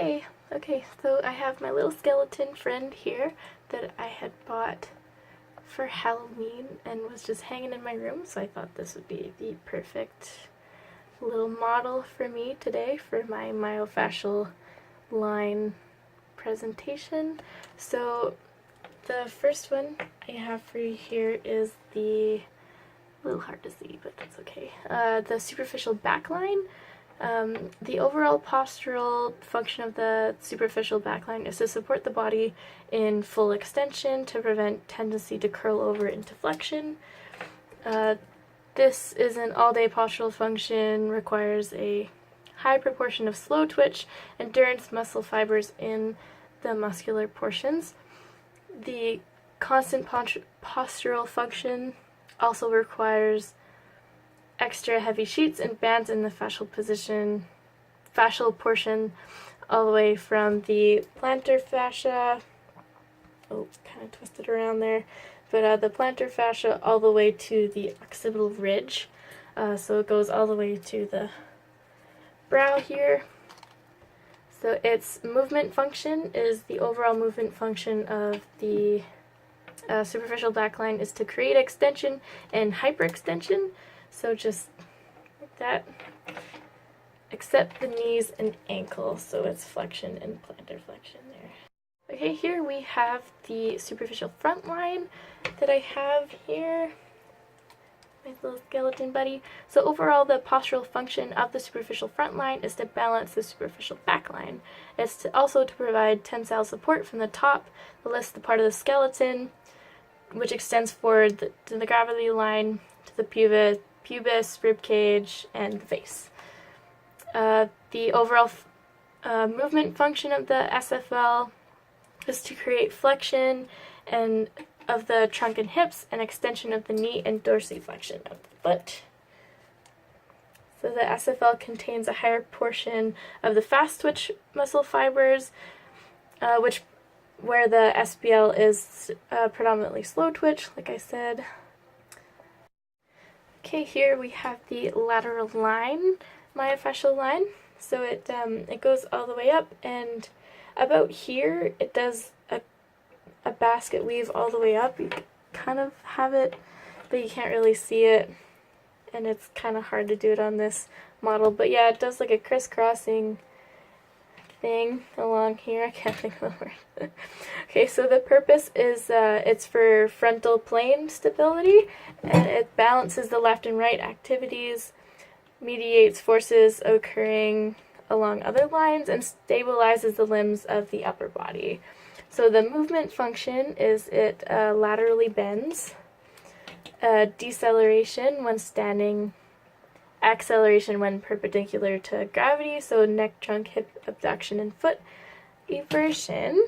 Hey! Okay, so I have my little skeleton friend here that I had bought for Halloween and was just hanging in my room, so I thought this would be the perfect little model for me today for my myofascial line presentation. So the first one I have for you here is a little hard to see, but that's okay. The superficial backline. The overall postural function of the superficial backline is to support the body in full extension to prevent tendency to curl over into flexion. This is an all-day postural function, requires a high proportion of slow twitch, endurance muscle fibers in the muscular portions. The constant postural function also requires extra heavy sheets and bands in the fascial portion all the way from the plantar fascia, kind of twisted around there, but the plantar fascia all the way to the occipital ridge, so it goes all the way to the brow here. So its movement function is the overall movement function of the superficial backline is to create extension and hyperextension. So just like that, except the knees and ankles, so it's flexion and plantar flexion there. Okay, here we have the superficial front line that I have here, my little skeleton buddy. So overall, the postural function of the superficial front line is to balance the superficial back line. It's also to provide tensile support from the top, the list part of the skeleton, which extends forward to the gravity line, to the pubis, rib cage, and the face. The overall movement function of the SFL is to create flexion and of the trunk and hips and extension of the knee and dorsiflexion of the foot. So the SFL contains a higher portion of the fast twitch muscle fibers, where the SBL is predominantly slow twitch, like I said. Okay, here we have the lateral line, myofascial line. So it goes all the way up, and about here it does a basket weave all the way up. You kind of have it, but you can't really see it, and it's kind of hard to do it on this model. But yeah, it does like a crisscrossing thing along here. I can't think of the word. Okay, so the purpose is it's for frontal plane stability, and it balances the left and right activities, mediates forces occurring along other lines, and stabilizes the limbs of the upper body. So the movement function is it laterally bends, deceleration when standing, acceleration when perpendicular to gravity, so neck, trunk, hip abduction, and foot eversion.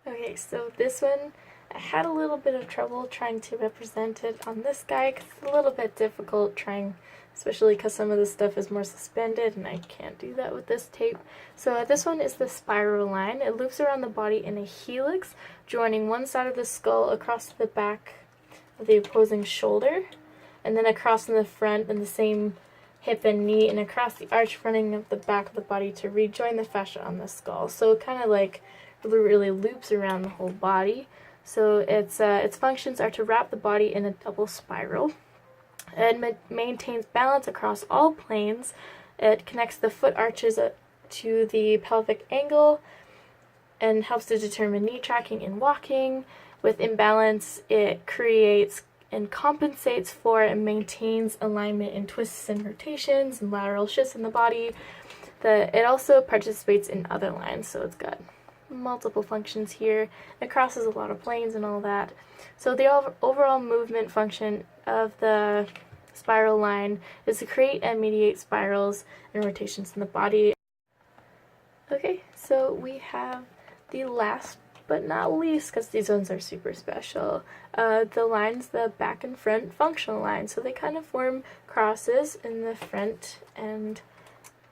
Okay, so this one, I had a little bit of trouble trying to represent it on this guy because it's a little bit difficult trying, especially because some of the stuff is more suspended and I can't do that with this tape. So this one is the spiral line. It loops around the body in a helix, joining one side of the skull across the back of the opposing shoulder, and then across in the front and the same hip and knee, and across the arch running up the back of the body to rejoin the fascia on the skull. So it kind of like really loops around the whole body. So its functions are to wrap the body in a double spiral. It maintains balance across all planes. It connects the foot arches to the pelvic angle and helps to determine knee tracking in walking. With imbalance, it creates and compensates for and maintains alignment in twists and rotations and lateral shifts in the body. It also participates in other lines, so it's got multiple functions here. It crosses a lot of planes and all that. So the overall movement function of the spiral line is to create and mediate spirals and rotations in the body. Okay, so we have the last but not least, because these ones are super special, the lines, the back and front functional lines. So they kind of form crosses in the front and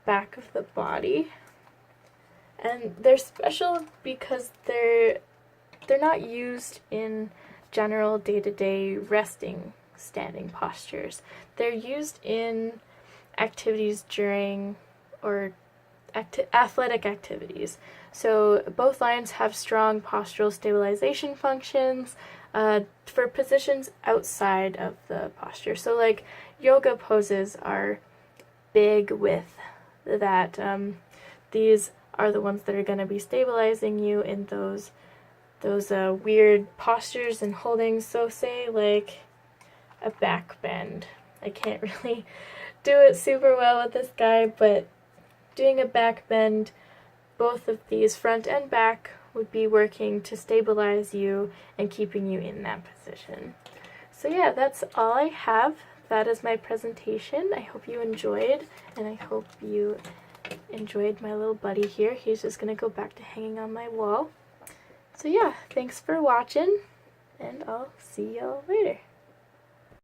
back of the body. And they're special because they're not used in general day-to-day resting, standing postures. They're used in activities during or athletic activities. So both lines have strong postural stabilization functions for positions outside of the posture. So like yoga poses are big with that. These are the ones that are going to be stabilizing you in those weird postures and holdings. So say like a back bend. I can't really do it super well with this guy, but doing a back bend, both of these, front and back, would be working to stabilize you and keeping you in that position. So yeah, that's all I have. That is my presentation. I hope you enjoyed, and I hope you enjoyed my little buddy here. He's just gonna go back to hanging on my wall. So yeah, thanks for watching, and I'll see y'all later.